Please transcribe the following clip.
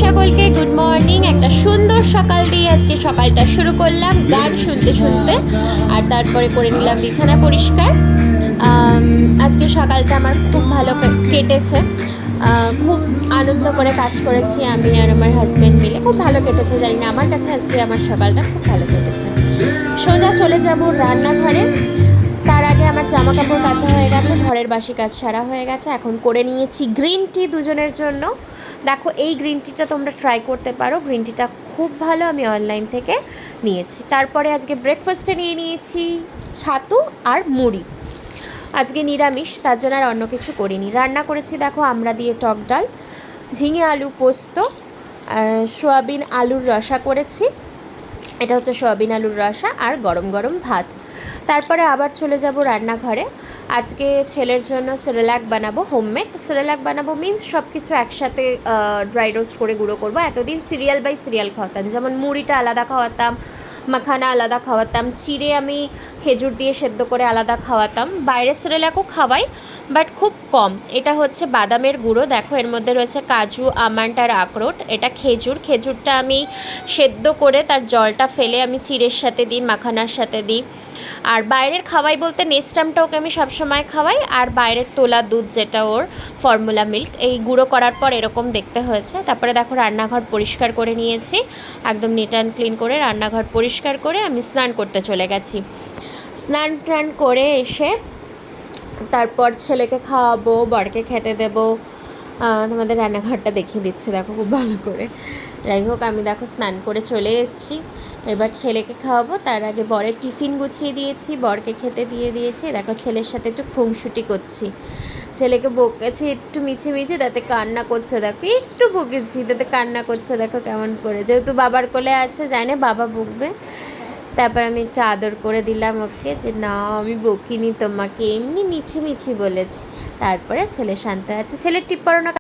সকলকে good morning. একটা সুন্দর সকাল দিয়ে আজকে সকালটা শুরু করলাম গান শুনতে শুনতে, আর তারপরে করে নিলাম বিছানা পরিষ্কার। আজকে সকালটা আমার খুব ভালো কেটেছে। খুব আনন্দ করে কাজ করেছি আমি আর আমার হাজব্যান্ড মিলে, খুব ভালো কেটেছে। জানি না, আমার কাছে আজকে আমার সকালটা খুব ভালো কেটেছে। সোজা চলে যাব রান্নাঘরে। তার আগে আমার জামা কাপড় কাচা হয়ে গেছে, ঘরের বাসি কাজ সারা হয়ে গেছে। এখন করে নিয়েছি গ্রিন টি দুজনের জন্য। দেখো, এই গ্রিন টিটা তোমরা ট্রাই করতে পারো, গ্রিন টিটা খুব ভালো, আমি অনলাইন থেকে নিয়েছি। তারপরে আজকে ব্রেকফাস্টে নিয়ে নিয়েছি ছাতু আর মুড়ি। আজকে নিরামিষ, তার জন্য আর অন্য কিছু করিনি। রান্না করেছি দেখো আমড়া দিয়ে টক ডাল, ঝিঙে আলু পোস্ত, আর সোয়াবিন আলুর রসা করেছি। এটা হচ্ছে সোয়াবিন আলুর রসা আর গরম গরম ভাত। তারপরে আবার চলে যাব রান্নাঘরে। আজকে ছেলের জন্য সেরেলাক বানাবো, হোমমেড সেরেলাক বানাবো। মিন্স সব কিছু একসাথে ড্রাই রোস্ট করে গুঁড়ো করবো। এতদিন সিরিয়াল বাই সিরিয়াল খাওয়াতাম, যেমন মুড়িটা আলাদা খাওয়াতাম, মাখানা আলাদা খাওয়াতাম, চিড়ে আমি খেজুর দিয়ে সেদ্ধ করে আলাদা খাওয়াতাম। বাইরের সেরেলাকও খাওয়াই, বাট খুব কম। এটা হচ্ছে বাদামের গুঁড়ো, দেখো এর মধ্যে রয়েছে কাজু, আমন্ড আর আখরোট। এটা খেজুরটা আমি সেদ্ধ করে তার জলটা ফেলে আমি চিড়ের সাথে দিই, মাখানার সাথে দিই। আর বাইরের খাওয়াই বলতে নেস্টামটা ওকে আমি সবসময় খাওয়াই, আর বাইরের তোলা দুধ যেটা ওর ফর্মুলা মিল্ক, এই গুঁড়ো করার পর এরকম দেখতে হয়েছে। তারপরে দেখো রান্নাঘর পরিষ্কার করে নিয়েছি, একদম নিট অ্যান্ড ক্লিন করে রান্নাঘর পরিষ্কার করে আমি স্নান করতে চলে গেছি। স্নান টান করে এসে তারপর ছেলেকে খাওয়াবো, বরকে খেতে দেবো। তোমাদের রান্নাঘরটা দেখিয়ে দিচ্ছি দেখো খুব ভালো করে। যাই হোক, আমি দেখো স্নান করে চলে এসেছি। এবার ছেলেকে খাওয়াবো, তার আগে বরের টিফিন গুছিয়ে দিয়েছি, বরকে খেতে দিয়ে দিয়েছি। দেখো ছেলের সাথে একটু খুনসুটি করছি, ছেলেকে বকেছি একটু মিছে মিছে, তাতে কান্না করছে। দেখো একটু বকেছি, তাতে কান্না করছে, দেখো কেমন করে। যেহেতু বাবার কোলে আছে, জানি না বাবা বকবে। তারপর আমি একটু আদর করে দিলাম ওকে, যে না আমি বকিনি তোমাকে, এমনি মিছি মিছি বলেছি। তারপরে ছেলে শান্ত আছে। ছেলের টিপ পড়ানো